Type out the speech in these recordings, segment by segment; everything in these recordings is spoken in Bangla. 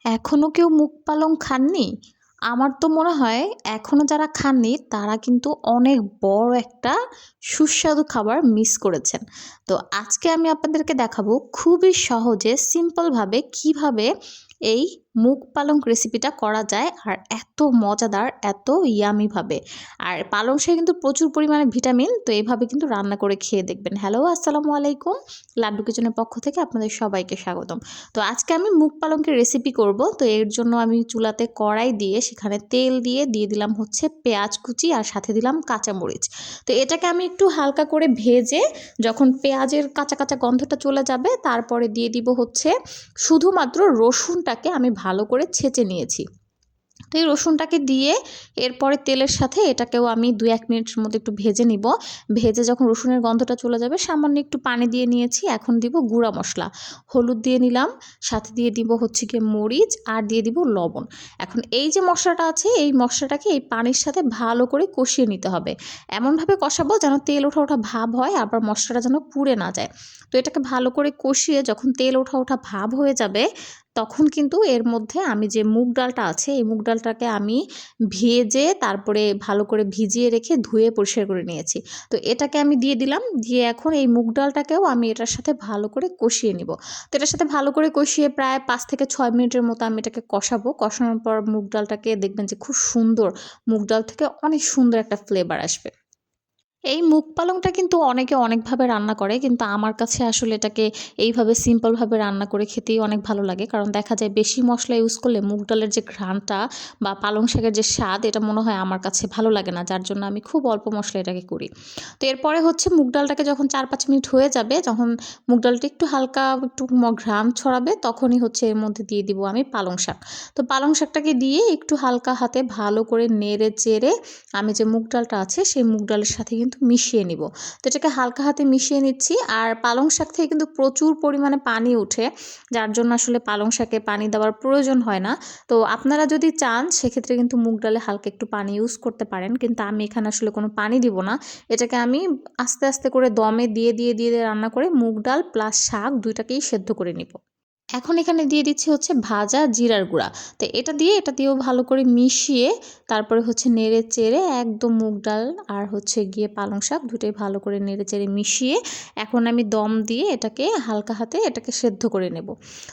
এখনো কেউ মুগ পালং খাননি? আমার তো মনে হয় এখনো যারা খাননি তারা কিন্তু অনেক বড় একটা সুস্বাদু খাবার মিস করেছেন। তো আজকে আমি আপনাদেরকে দেখাবো খুবই সহজে সিম্পল ভাবে কিভাবে এই মুগ পালং রেসিপিটা করা যায় আর এত মজাদার, এত ইয়ামি ভাবে। আর পালং শাকে কিন্তু প্রচুর পরিমাণে ভিটামিন, তো এভাবে কিন্তু রান্না করে খেয়ে দেখবেন। হ্যালো, আসসালামু আলাইকুম। লাড্ডু কিচেনের পক্ষ থেকে আপনাদের সবাইকে স্বাগতম। তো আজকে আমি মুগ পালংয়ের রেসিপি করব। তো এর জন্য আমি চুলাতে কড়াই দিয়ে সেখানে তেল দিয়ে দিলাম হচ্ছে পেঁয়াজ কুচি আর সাথে দিলাম কাঁচামরিচ। তো এটাকে আমি একটু হালকা করে ভেজে যখন পেঁয়াজের কাঁচা কাঁচা গন্ধটা চলে যাবে তারপরে দিয়ে দিব হচ্ছে শুধুমাত্র রসুনটাকে আমি ভালো করে ছেঁচে নিয়েছি। তো এই রসুনটাকে দিয়ে এরপরে তেলের সাথে এটাকেও আমি 2-1 মিনিটের মতো একটু ভেজে নিব। ভেজে যখন রসুনের গন্ধটা চলে যাবে সামান্য একটু পানি দিয়ে নিয়েছি। এখন দিব গুঁড়া মশলা, হলুদ দিয়ে নিলাম, সাথে দিয়ে দিব হচ্ছে গিয়ে মরিচ আর দিয়ে দিব লবণ। এখন এই যে মশলাটা আছে এই মশলাটাকে এই পানির সাথে ভালো করে কষিয়ে নিতে হবে। এমনভাবে কষাবো যেন তেল ওঠা ওঠা ভাব হয়, আবার মশলাটা যেন পুড়ে না যায়। তো এটাকে ভালো করে কষিয়ে যখন তেল ওঠা ওঠা ভাব হয়ে যাবে তখন কিন্তু এর মধ্যে আমি যে মুগ ডালটা আছে এই মুগ ডালটাকে আমি ভেজে তারপরে ভালো করে ভিজিয়ে রেখে ধুয়ে পরিষ্কার করে নিয়েছি। তো এটাকে আমি দিয়ে দিলাম, দিয়ে এখন এই মুগ ডালটাকেও আমি এটার সাথে ভালো করে কষিয়ে নিব। তো এটার সাথে ভালো করে কষিয়ে প্রায় 5 থেকে 6 মিনিটের মতো আমি এটাকে কষাবো। কষানোর পর মুগ ডালটাকে দেখবেন যে খুব সুন্দর, মুগ ডাল থেকে অনেক সুন্দর একটা ফ্লেভার আসবে। এই মুগ পালংটা কিন্তু অনেকে অনেকভাবে রান্না করে, কিন্তু আমার কাছে আসলে এটাকে এইভাবে সিম্পলভাবে রান্না করে খেতেই অনেক ভালো লাগে। কারণ দেখা যায় বেশি মশলা ইউজ করলে মুগ ডালের যে ঘ্রাণটা বা পালং শাকের যে স্বাদ এটা মনে হয় আমার কাছে ভালো লাগে না, যার জন্য আমি খুব অল্প মশলা এটাকে করি। তো এরপরে হচ্ছে মুগ ডালটাকে যখন 4-5 মিনিট হয়ে যাবে, যখন মুগ ডালটা একটু হালকা একটু ঘ্রাণ ছড়াবে তখনই হচ্ছে এর মধ্যে দিয়ে দিব আমি পালং শাক। তো পালং শাকটাকে দিয়ে একটু হালকা হাতে ভালো করে নেড়ে চেড়ে আমি যে মুগ ডালটা আছে সেই মুগ ডালের সাথে কিন্তু মিশিয়ে নিব। তো এটাকে হালকা হাতে মিশিয়ে নিচ্ছি। আর পালং শাক থেকে কিন্তু প্রচুর পরিমাণে পানি ওঠে, যার জন্য আসলে পালং শাকে পানি দেওয়ার প্রয়োজন হয় না। তো আপনারা যদি চান সেক্ষেত্রে কিন্তু মুগ ডালে হালকা একটু পানি ইউজ করতে পারেন, কিন্তু আমি এখানে আসলে কোনো পানি দিব না। এটাকে আমি আস্তে আস্তে করে দমে দিয়ে রান্না করে মুগ ডাল প্লাস শাক দুইটাকেই সেদ্ধ করে নিব। এখন এখানে দিয়ে দিচ্ছি হচ্ছে ভাজা জিরার গুঁড়া। তো এটা দিয়েও ভালো করে মিশিয়ে তারপরে হচ্ছে নেড়ে চেড়ে একদম মুগ ডাল আর হচ্ছে গিয়ে পালং শাক দুটোই ভালো করে নেড়ে চেড়ে মিশিয়ে এখন আমি দম দিয়ে এটাকে হালকা হাতে এটাকে সেদ্ধ করে নেব।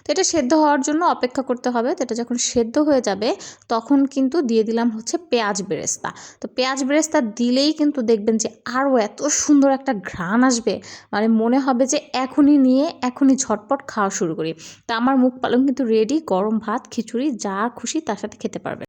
তো এটা সেদ্ধ হওয়ার জন্য অপেক্ষা করতে হবে। তো এটা যখন সেদ্ধ হয়ে যাবে তখন কিন্তু দিয়ে দিলাম হচ্ছে পেঁয়াজ বেরেস্তা। তো পেঁয়াজ বেরেস্তা দিলেই কিন্তু দেখবেন যে আরও এত সুন্দর একটা ঘ্রাণ আসবে, মানে মনে হবে যে এখনই নিয়ে এখনই ঝটপট খাওয়া শুরু করি। তা আমার মুগ পালং কিন্তু রেডি, গরম ভাত, খিচুড়ি যা খুশি তার সাথে খেতে পারবেন।